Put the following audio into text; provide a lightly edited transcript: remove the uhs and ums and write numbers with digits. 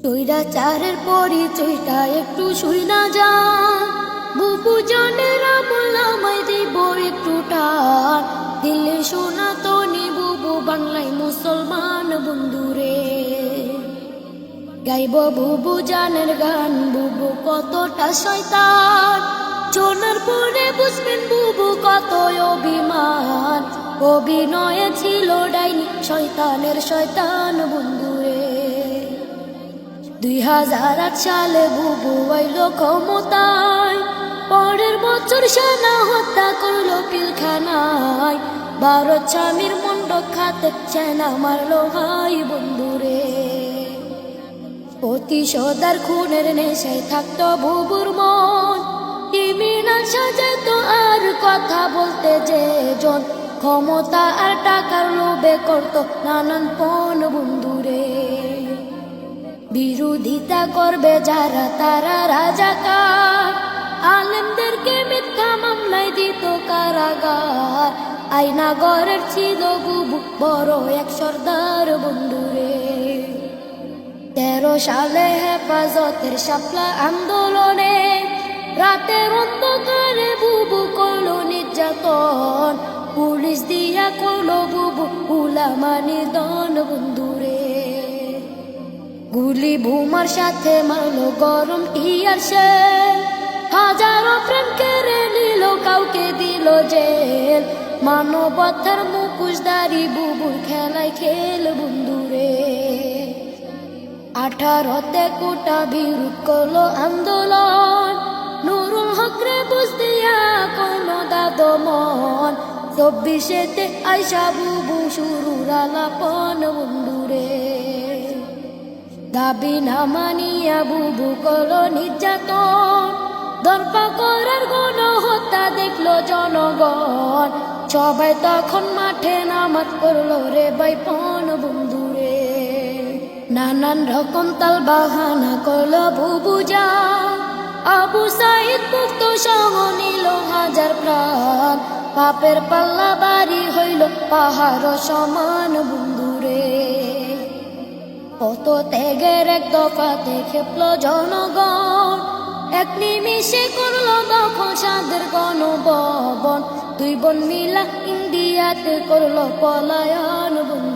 স্বৈরাচারের পরিচয়টা একটু শুই না যান, বুবু জানেরা বললাম দিব একটু টান, দিল্লি সনাতনী বুবু বাংলায় মুসলমান বন্ধুরে। গাইব বুবু জানের গান, বুবু কতটা শয়তান, শোনার পরে বুঝবেন বুবু কত অভিমান, অভিনয়ে ছিল ডাইনি শয়তানের শয়তান বন্ধুরে। 2008 সালে বুবু আইল ক্ষমতায়, পরের বছর সেনা হত্যা করলো পিলখানায়, ভারত স্বামীর মন্ড খাতে সেনা মারলো ভাই বন্ধুরে। প্রতিশোধার খুনের নেশায় থাকতো বুবুর মন, ক্রিমিনাল সাজাত আর কথা বলতে যে জন, ক্ষমতা আর টাকার লোভে করতো নানান পণ বন্ধুরে। বিরোধিতা করবে যারা তারা রাজাকার, আলেমদেরকে মিথ্যা মামলায় দিত কারাগার, আয়নাগরের ছিল বুবু বড় এক সর্দার বন্ধুরে। 13 সালে হেফাজতের শাপলা আন্দোলনে, রাতের অন্ধকারে বুবু করলো নির্যাতন, পুলিশ দিয়া করলো বুবু উলামা নিধন বন্ধুরে। গুলি বোমার সাথে মারলো গরম টিয়ার শেল, হাজারো প্রেম কেড়ে নিল কাউকে দিল জেল, মানবতার মুখোশধারী বুবুর খেলায় খেল বন্ধুরে। 18তে কোটা বিরোধ করলো আন্দোলন, নুরুল হকরে বুঝ দিয়া কোনো দাদমন, 24তে আইসা বুবু শুরুর আলাপন বন্ধুরে। দাবি না মানিয়া বুবু করলো নির্যাতন, দরপা করার গণহত্যা দেখলো জনগণ, সবাই তখন মাঠে নামাজ করলো রে বাইপন বন্ধুরে। নানান রকম তাল বাহানা করলো বুবু যা, আবু সাইদ মুক্ত সহ নিল হাজার প্রাণ, পাপের পাল্লা বাড়ি হইল পাহাড় সমান বন্ধুরে। কত ত্যাগের এক দফাতে খেপলো জনগণ, এক নিমিষে করলো দখল সাদের গণভবন, 2 বোন মিলা ইন্ডিয়াতে করলো পলায়ন বন্ধু।